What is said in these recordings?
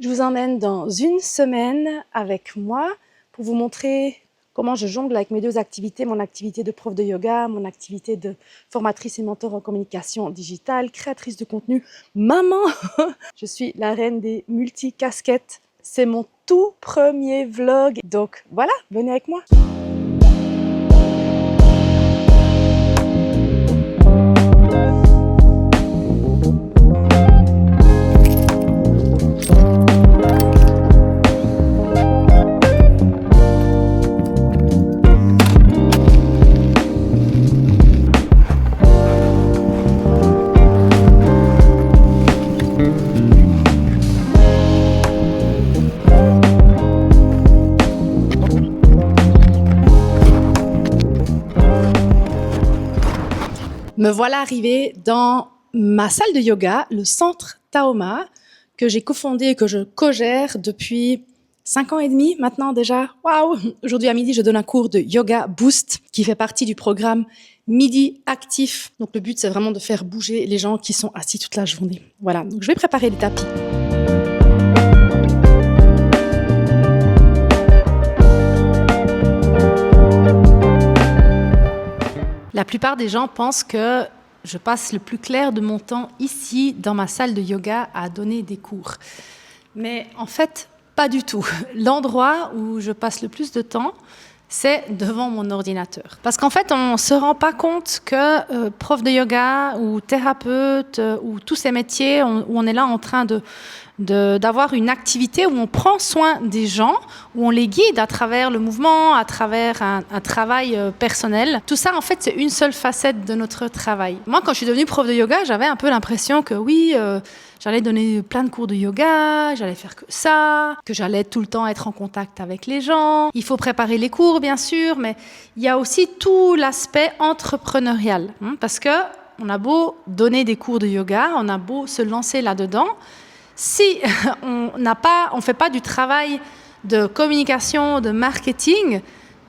Je vous emmène dans une semaine avec moi pour vous montrer comment je jongle avec mes deux activités, mon activité de prof de yoga, mon activité de formatrice et mentor en communication digitale, créatrice de contenu, maman. Je suis la reine des multicasquettes. C'est mon tout premier vlog. Donc voilà, venez avec moi. Me voilà arrivée dans ma salle de yoga, le centre Taoma, que j'ai cofondé et que je co-gère depuis 5 ans et demi maintenant déjà. Waouh! Aujourd'hui à midi, je donne un cours de Yoga Boost qui fait partie du programme Midi Actif. Donc le but, c'est vraiment de faire bouger les gens qui sont assis toute la journée. Voilà, donc je vais préparer les tapis. La plupart des gens pensent que je passe le plus clair de mon temps ici, dans ma salle de yoga, à donner des cours. Mais en fait, pas du tout. L'endroit où je passe le plus de temps, c'est devant mon ordinateur. Parce qu'en fait, on ne se rend pas compte que prof de yoga ou thérapeute ou tous ces métiers où on est là en train d'avoir une activité où on prend soin des gens, où on les guide à travers le mouvement, à travers un travail personnel. Tout ça, en fait, c'est une seule facette de notre travail. Moi, quand je suis devenue prof de yoga, j'avais un peu l'impression que oui, j'allais donner plein de cours de yoga, j'allais faire que ça, que j'allais tout le temps être en contact avec les gens. Il faut préparer les cours, bien sûr, mais il y a aussi tout l'aspect entrepreneurial. Parce que on a beau donner des cours de yoga, on a beau se lancer là-dedans, si on ne fait pas du travail de communication, de marketing,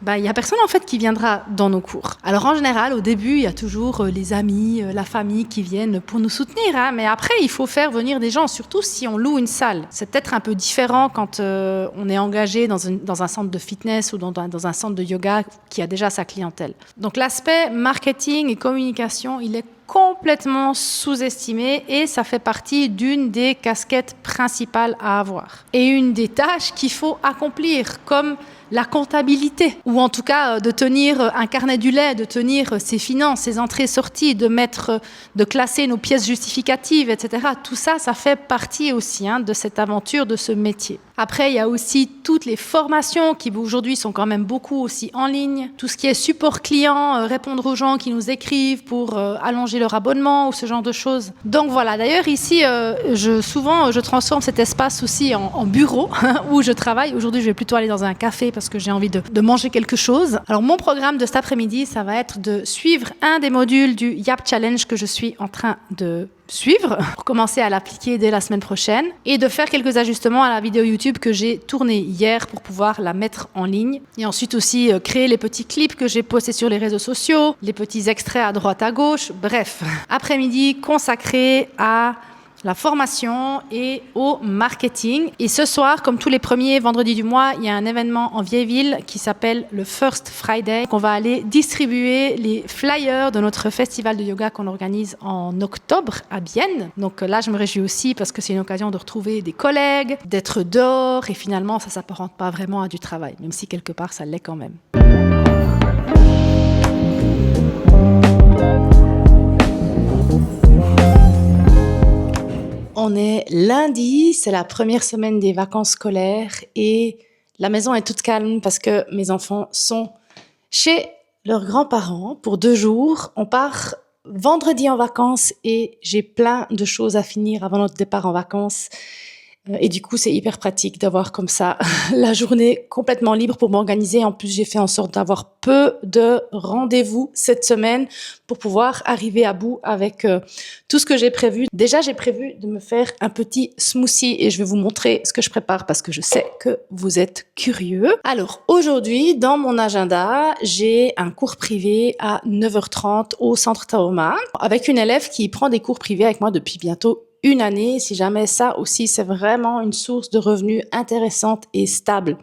il n'y a personne en fait qui viendra dans nos cours. Alors en général, au début, il y a toujours les amis, la famille qui viennent pour nous soutenir. Mais après, il faut faire venir des gens, surtout si on loue une salle. C'est peut-être un peu différent quand on est engagé dans un centre de fitness ou dans un centre de yoga qui a déjà sa clientèle. Donc l'aspect marketing et communication, il est complètement sous-estimé et ça fait partie d'une des casquettes principales à avoir. Et une des tâches qu'il faut accomplir, comme la comptabilité, ou en tout cas de tenir un carnet du lait, de tenir ses finances, ses entrées-sorties, de classer nos pièces justificatives, etc. Tout ça, ça fait partie aussi de cette aventure, de ce métier. Après, il y a aussi toutes les formations qui aujourd'hui sont quand même beaucoup aussi en ligne. Tout ce qui est support client, répondre aux gens qui nous écrivent pour allonger leur abonnement ou ce genre de choses. Donc voilà, d'ailleurs ici, souvent je transforme cet espace aussi en bureau où je travaille. Aujourd'hui, je vais plutôt aller dans un café parce que j'ai envie de manger quelque chose. Alors mon programme de cet après-midi, ça va être de suivre un des modules du YAP Challenge que je suis en train de suivre pour commencer à l'appliquer dès la semaine prochaine et de faire quelques ajustements à la vidéo YouTube que j'ai tournée hier pour pouvoir la mettre en ligne et ensuite aussi créer les petits clips que j'ai postés sur les réseaux sociaux, les petits extraits à droite à gauche, bref, après-midi consacré à la formation et au marketing. Et ce soir, comme tous les premiers vendredis du mois, il y a un événement en Vieilleville qui s'appelle le First Friday. On va aller distribuer les flyers de notre festival de yoga qu'on organise en octobre à Bienne. Donc là, je me réjouis aussi parce que c'est une occasion de retrouver des collègues, d'être dehors et finalement, ça ne s'apparente pas vraiment à du travail, même si quelque part, ça l'est quand même. On est lundi, c'est la première semaine des vacances scolaires et la maison est toute calme parce que mes enfants sont chez leurs grands-parents pour 2 jours. On part vendredi en vacances et j'ai plein de choses à finir avant notre départ en vacances. Et du coup, c'est hyper pratique d'avoir comme ça la journée complètement libre pour m'organiser. En plus, j'ai fait en sorte d'avoir peu de rendez-vous cette semaine pour pouvoir arriver à bout avec tout ce que j'ai prévu. Déjà, j'ai prévu de me faire un petit smoothie et je vais vous montrer ce que je prépare parce que je sais que vous êtes curieux. Alors, aujourd'hui, dans mon agenda, j'ai un cours privé à 9h30 au centre Taoma avec une élève qui prend des cours privés avec moi depuis bientôt une année, si jamais ça aussi, c'est vraiment une source de revenus intéressante et stable.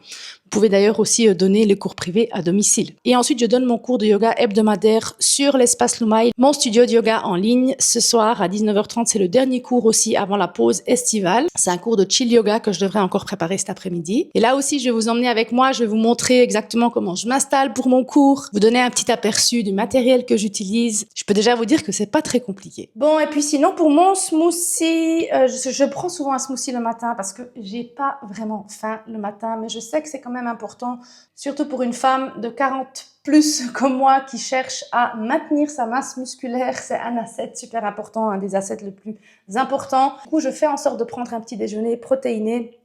Vous pouvez d'ailleurs aussi donner les cours privés à domicile. Et ensuite, je donne mon cours de yoga hebdomadaire sur l'espace Lumaï, mon studio de yoga en ligne. Ce soir à 19h30, c'est le dernier cours aussi avant la pause estivale. C'est un cours de chill yoga que je devrais encore préparer cet après-midi. Et là aussi, je vais vous emmener avec moi. Je vais vous montrer exactement comment je m'installe pour mon cours, vous donner un petit aperçu du matériel que j'utilise. Je peux déjà vous dire que c'est pas très compliqué. Bon, et puis sinon, pour mon smoothie, je prends souvent un smoothie le matin parce que j'ai pas vraiment faim le matin, mais je sais que c'est quand même important, surtout pour une femme de 40 plus comme moi qui cherche à maintenir sa masse musculaire. C'est un asset super important, un des assets les plus importants. Du coup, je fais en sorte de prendre un petit déjeuner protéiné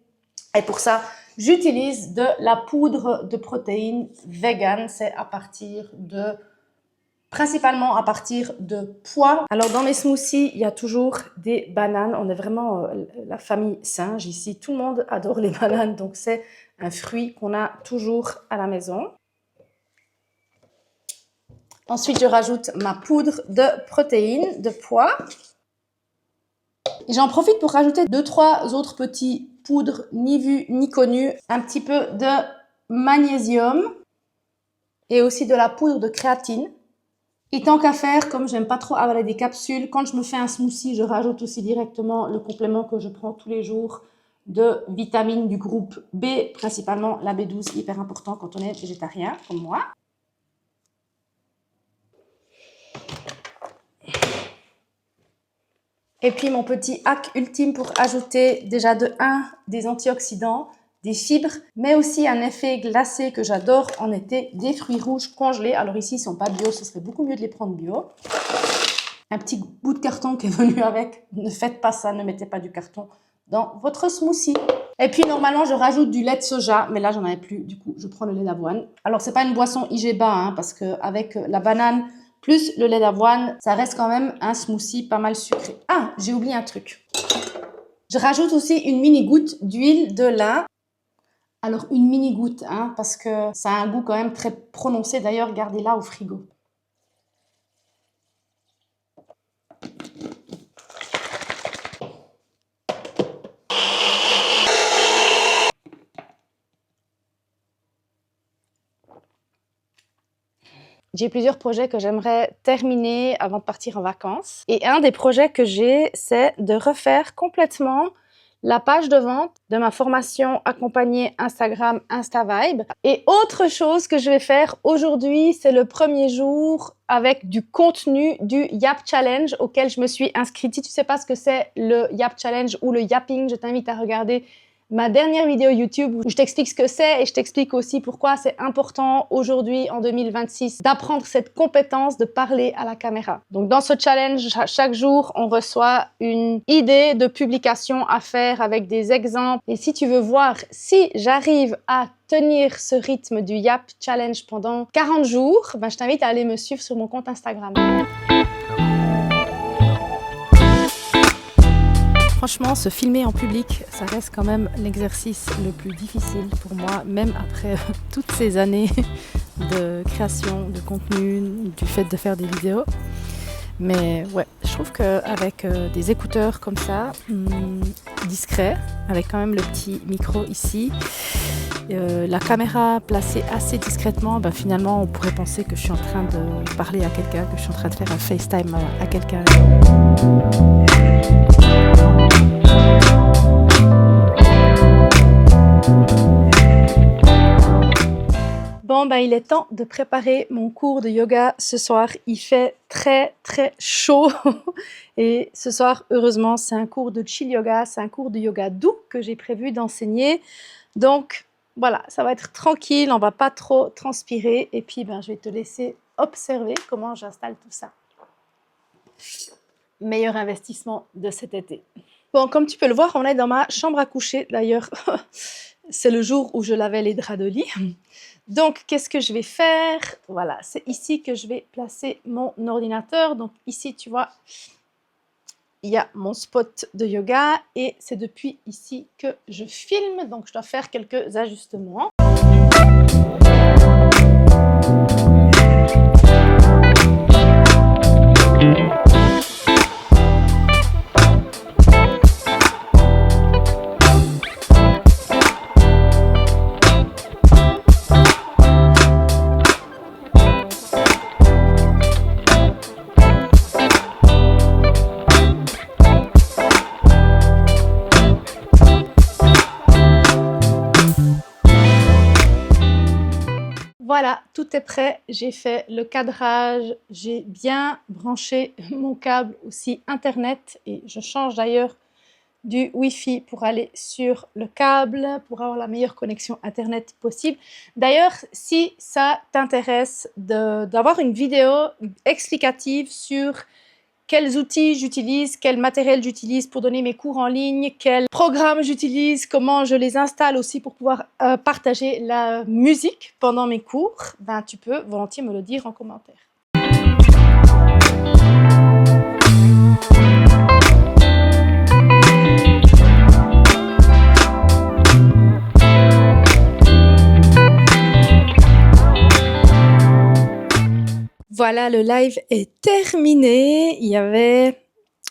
et pour ça, j'utilise de la poudre de protéines vegan. C'est principalement à partir de pois. Alors dans mes smoothies, il y a toujours des bananes. On est vraiment la famille singe ici. Tout le monde adore les bananes, donc c'est un fruit qu'on a toujours à la maison. Ensuite, je rajoute ma poudre de protéines, de pois. Et j'en profite pour rajouter 2-3 autres petits poudres ni vues ni connues. Un petit peu de magnésium et aussi de la poudre de créatine. Et tant qu'à faire, comme j'aime pas trop avaler des capsules, quand je me fais un smoothie, je rajoute aussi directement le complément que je prends tous les jours de vitamines du groupe B, principalement la B12, hyper important quand on est végétarien, comme moi. Et puis mon petit hack ultime pour ajouter déjà de 1 des antioxydants, des fibres, mais aussi un effet glacé que j'adore en été, des fruits rouges congelés. Alors ici, ils ne sont pas bio, ce serait beaucoup mieux de les prendre bio. Un petit bout de carton qui est venu avec. Ne faites pas ça, ne mettez pas du carton dans votre smoothie. Et puis normalement, je rajoute du lait de soja, mais là, j'en avais plus. Du coup, je prends le lait d'avoine. Alors, c'est pas une boisson IG bas, hein, parce qu'avec la banane plus le lait d'avoine, ça reste quand même un smoothie pas mal sucré. Ah, j'ai oublié un truc. Je rajoute aussi une mini goutte d'huile de lin. Alors, une mini goutte, hein, parce que ça a un goût quand même très prononcé. D'ailleurs, gardez-la au frigo. J'ai plusieurs projets que j'aimerais terminer avant de partir en vacances. Et un des projets que j'ai, c'est de refaire complètement la page de vente de ma formation accompagnée Instagram InstaVibe. Et autre chose que je vais faire aujourd'hui, c'est le premier jour avec du contenu du Yap Challenge auquel je me suis inscrite. Si tu ne sais pas ce que c'est le Yap Challenge ou le yapping, je t'invite à regarder ma dernière vidéo YouTube où je t'explique ce que c'est et je t'explique aussi pourquoi c'est important aujourd'hui en 2026 d'apprendre cette compétence de parler à la caméra. Donc dans ce challenge, chaque jour, on reçoit une idée de publication à faire avec des exemples. Et si tu veux voir si j'arrive à tenir ce rythme du Yap Challenge pendant 40 jours, ben je t'invite à aller me suivre sur mon compte Instagram. Franchement, se filmer en public, ça reste quand même l'exercice le plus difficile pour moi, même après toutes ces années de création de contenu, du fait de faire des vidéos. Mais ouais, je trouve qu'avec des écouteurs comme ça, discrets, avec quand même le petit micro ici, la caméra placée assez discrètement, ben finalement on pourrait penser que je suis en train de parler à quelqu'un, que je suis en train de faire un FaceTime à quelqu'un. Bon, ben, il est temps de préparer mon cours de yoga ce soir. Il fait très très chaud et ce soir, heureusement, c'est un cours de chill yoga, c'est un cours de yoga doux que j'ai prévu d'enseigner. Donc voilà, ça va être tranquille, on va pas trop transpirer et puis ben, je vais te laisser observer comment j'installe tout ça. Meilleur investissement de cet été. Bon, comme tu peux le voir, on est dans ma chambre à coucher. D'ailleurs, c'est le jour où je lavais les draps de lit. Donc, qu'est-ce que je vais faire? Voilà, c'est ici que je vais placer mon ordinateur. Donc, ici, tu vois, il y a mon spot de yoga et c'est depuis ici que je filme. Donc, je dois faire quelques ajustements. Voilà, tout est prêt. J'ai fait le cadrage, j'ai bien branché mon câble aussi Internet et je change d'ailleurs du Wi-Fi pour aller sur le câble, pour avoir la meilleure connexion Internet possible. D'ailleurs, si ça t'intéresse d'avoir une vidéo explicative sur quels outils j'utilise, quel matériel j'utilise pour donner mes cours en ligne, quels programmes j'utilise, comment je les installe aussi pour pouvoir partager la musique pendant mes cours, ben, tu peux volontiers me le dire en commentaire. Voilà, le live est terminé. Il y avait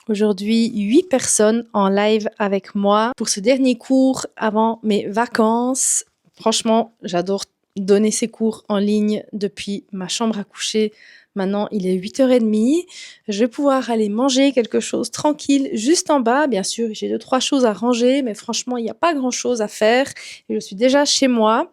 aujourd'hui 8 personnes en live avec moi pour ce dernier cours avant mes vacances. Franchement, j'adore donner ces cours en ligne depuis ma chambre à coucher. Maintenant, il est 8h30. Je vais pouvoir aller manger quelque chose tranquille juste en bas. Bien sûr, j'ai 2-3 choses à ranger, mais franchement, il n'y a pas grand-chose à faire. Et je suis déjà chez moi.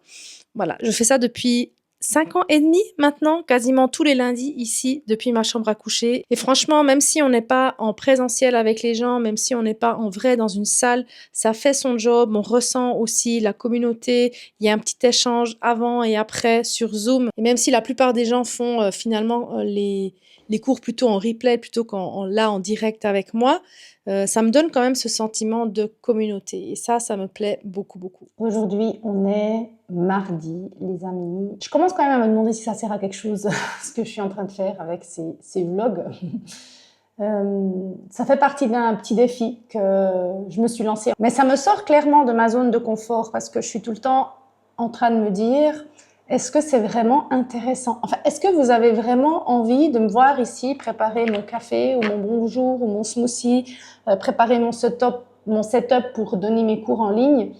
Voilà, je fais ça depuis 5 ans et demi maintenant, quasiment tous les lundis ici, depuis ma chambre à coucher. Et franchement, même si on n'est pas en présentiel avec les gens, même si on n'est pas en vrai dans une salle, ça fait son job. On ressent aussi la communauté. Il y a un petit échange avant et après sur Zoom. Et même si la plupart des gens font finalement les cours plutôt en replay plutôt en direct avec moi, ça me donne quand même ce sentiment de communauté. Et ça me plaît beaucoup, beaucoup. Aujourd'hui, on est mardi, les amis. Je commence quand même à me demander si ça sert à quelque chose, ce que je suis en train de faire avec ces vlogs. Ça fait partie d'un petit défi que je me suis lancée. Mais ça me sort clairement de ma zone de confort parce que je suis tout le temps en train de me dire... Est-ce que c'est vraiment intéressant? Enfin, est-ce que vous avez vraiment envie de me voir ici préparer mon café ou mon bonjour ou mon smoothie, préparer mon setup pour donner mes cours en ligne?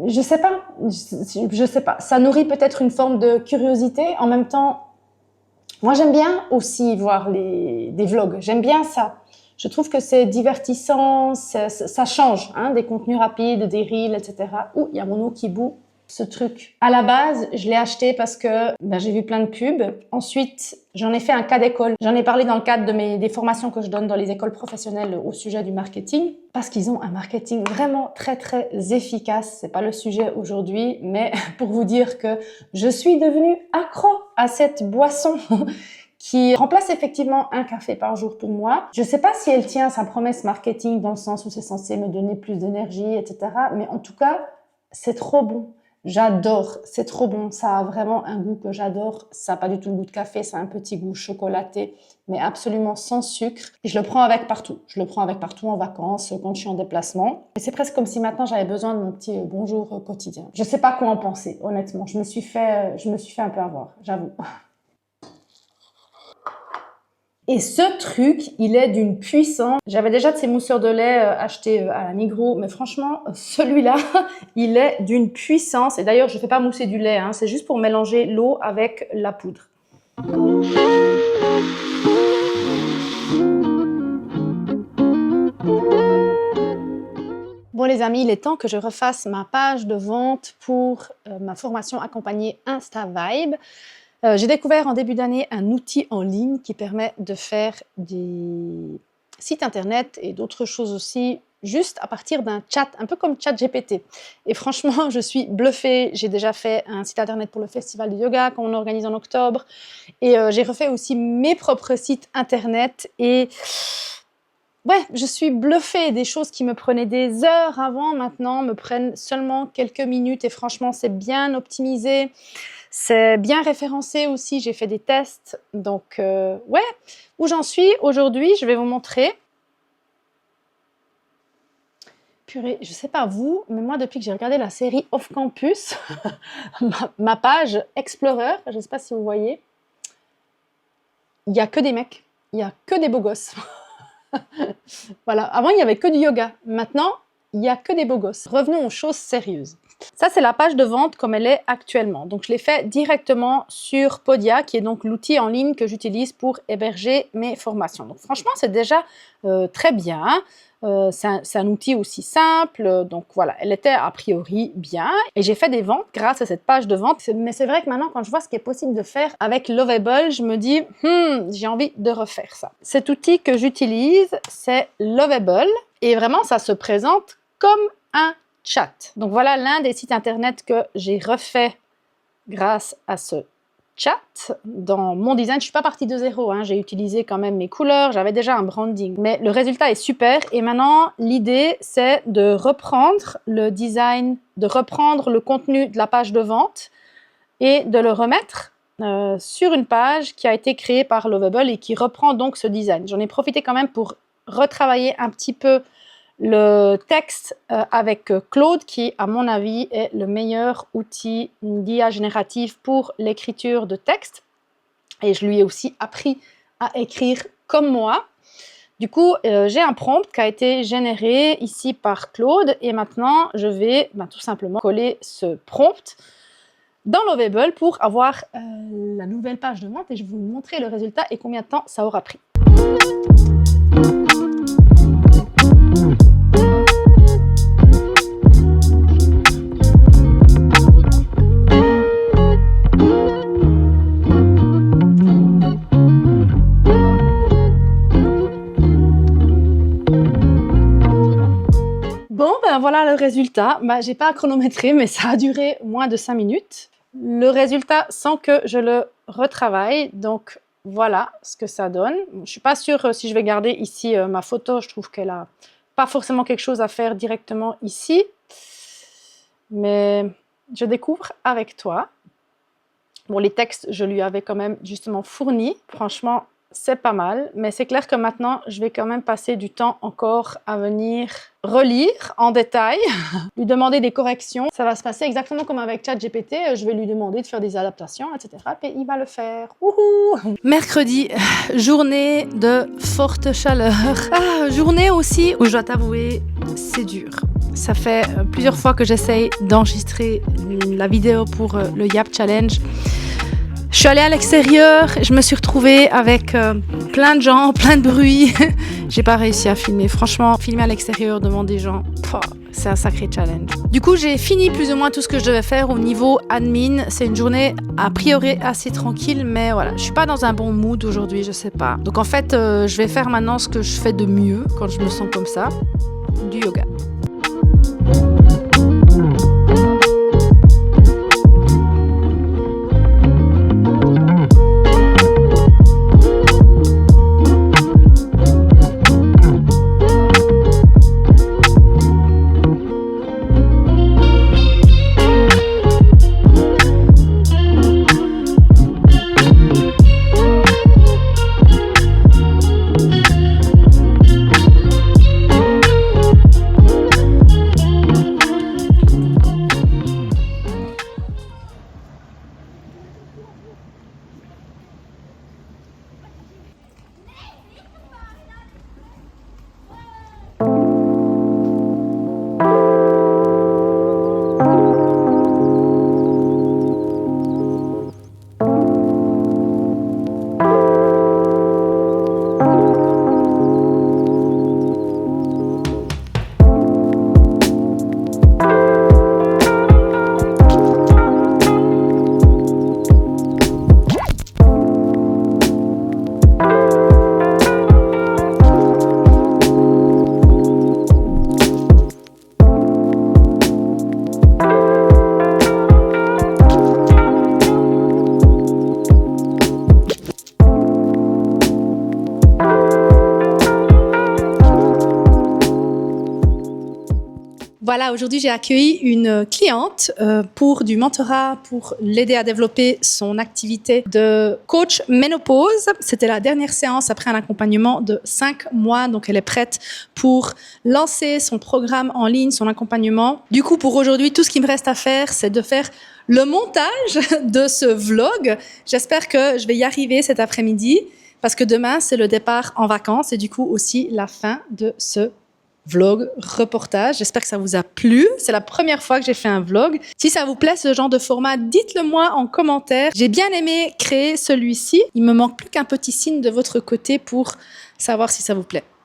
Je sais pas. Je sais pas. Ça nourrit peut-être une forme de curiosité. En même temps, moi j'aime bien aussi voir des vlogs. J'aime bien ça. Je trouve que c'est divertissant, ça change, hein, des contenus rapides, des reels, etc. Ouh, il y a mon eau qui bout. Ce truc. À la base, je l'ai acheté parce que j'ai vu plein de pubs. Ensuite, j'en ai fait un cas d'école. J'en ai parlé dans le cadre des formations que je donne dans les écoles professionnelles au sujet du marketing. Parce qu'ils ont un marketing vraiment très très efficace. C'est pas le sujet aujourd'hui, mais pour vous dire que je suis devenue accro à cette boisson qui remplace effectivement un café par jour pour moi. Je sais pas si elle tient sa promesse marketing dans le sens où c'est censé me donner plus d'énergie, etc. Mais en tout cas, c'est trop bon. J'adore, c'est trop bon, ça a vraiment un goût que j'adore. Ça n'a pas du tout le goût de café, ça a un petit goût chocolaté, mais absolument sans sucre. Et je le prends avec partout. Je le prends avec partout en vacances, quand je suis en déplacement. Et c'est presque comme si maintenant j'avais besoin de mon petit bonjour quotidien. Je sais pas quoi en penser, honnêtement. Je me suis fait un peu avoir, j'avoue. Et ce truc, il est d'une puissance. J'avais déjà de ces mousseurs de lait achetés à la Migros, mais franchement, celui-là, il est d'une puissance. Et d'ailleurs, je fais pas mousser du lait, hein, c'est juste pour mélanger l'eau avec la poudre. Bon les amis, il est temps que je refasse ma page de vente pour ma formation accompagnée InstaVibe. J'ai découvert en début d'année un outil en ligne qui permet de faire des sites internet et d'autres choses aussi juste à partir d'un chat, un peu comme ChatGPT. Et franchement, je suis bluffée. J'ai déjà fait un site internet pour le festival de yoga qu'on organise en octobre et j'ai refait aussi mes propres sites internet et ouais, je suis bluffée. Des choses qui me prenaient des heures avant maintenant me prennent seulement quelques minutes et franchement, c'est bien optimisé. C'est bien référencé aussi, j'ai fait des tests. Donc, ouais, où j'en suis aujourd'hui, je vais vous montrer. Purée, je sais pas vous, mais moi, depuis que j'ai regardé la série Off Campus, ma page Explorer, je sais pas si vous voyez, il n'y a que des mecs, il n'y a que des beaux gosses. Voilà, avant, il n'y avait que du yoga. Maintenant, il n'y a que des beaux gosses. Revenons aux choses sérieuses. Ça, c'est la page de vente comme elle est actuellement. Donc, je l'ai fait directement sur Podia, qui est donc l'outil en ligne que j'utilise pour héberger mes formations. Donc, franchement, c'est déjà très bien. C'est un outil aussi simple. Donc, voilà, elle était a priori bien. Et j'ai fait des ventes grâce à cette page de vente. Mais c'est vrai que maintenant, quand je vois ce qui est possible de faire avec Lovable, je me dis, j'ai envie de refaire ça. Cet outil que j'utilise, c'est Lovable. Et vraiment, ça se présente comme un chat. Donc voilà l'un des sites internet que j'ai refait grâce à ce chat. Dans mon design, je ne suis pas partie de zéro, hein. J'ai utilisé quand même mes couleurs, j'avais déjà un branding. Mais le résultat est super et maintenant l'idée c'est de reprendre le design, de reprendre le contenu de la page de vente et de le remettre sur une page qui a été créée par Lovable et qui reprend donc ce design. J'en ai profité quand même pour retravailler un petit peu le texte avec Claude, qui, à mon avis, est le meilleur outil d'IA générative pour l'écriture de texte. Et je lui ai aussi appris à écrire comme moi. Du coup, j'ai un prompt qui a été généré ici par Claude. Et maintenant, je vais tout simplement coller ce prompt dans Lovable pour avoir la nouvelle page de vente. Et je vais vous montrer le résultat et combien de temps ça aura pris. Voilà le résultat. J'ai pas chronométré, mais ça a duré moins de 5 minutes. Le résultat sans que je le retravaille. Donc voilà ce que ça donne. Je suis pas sûre si je vais garder ici ma photo. Je trouve qu'elle a pas forcément quelque chose à faire directement ici. Mais je découvre avec toi. Bon, les textes, je lui avais quand même justement fournis. Franchement, c'est pas mal, mais c'est clair que maintenant, je vais quand même passer du temps encore à venir relire en détail, lui demander des corrections. Ça va se passer exactement comme avec ChatGPT. Je vais lui demander de faire des adaptations, etc. Et il va le faire. Wouhou! Mercredi, journée de forte chaleur. Journée aussi où je dois t'avouer, c'est dur. Ça fait plusieurs fois que j'essaye d'enregistrer la vidéo pour le YAP Challenge. Je suis allée à l'extérieur, je me suis retrouvée avec plein de gens, plein de bruit. J'ai pas réussi à filmer. Franchement, filmer à l'extérieur devant des gens, c'est un sacré challenge. Du coup, j'ai fini plus ou moins tout ce que je devais faire au niveau admin. C'est une journée a priori assez tranquille, mais voilà, je suis pas dans un bon mood aujourd'hui, je sais pas. Donc en fait, je vais faire maintenant ce que je fais de mieux quand je me sens comme ça, du yoga. Voilà, aujourd'hui j'ai accueilli une cliente pour du mentorat, pour l'aider à développer son activité de coach ménopause. C'était la dernière séance après un accompagnement de 5 mois, donc elle est prête pour lancer son programme en ligne, son accompagnement. Du coup, pour aujourd'hui, tout ce qui me reste à faire, c'est de faire le montage de ce vlog. J'espère que je vais y arriver cet après-midi parce que demain, c'est le départ en vacances et du coup aussi la fin de ce vlog, reportage. J'espère que ça vous a plu. C'est la première fois que j'ai fait un vlog. Si ça vous plaît ce genre de format, dites-le moi en commentaire. J'ai bien aimé créer celui-ci. Il me manque plus qu'un petit signe de votre côté pour savoir si ça vous plaît.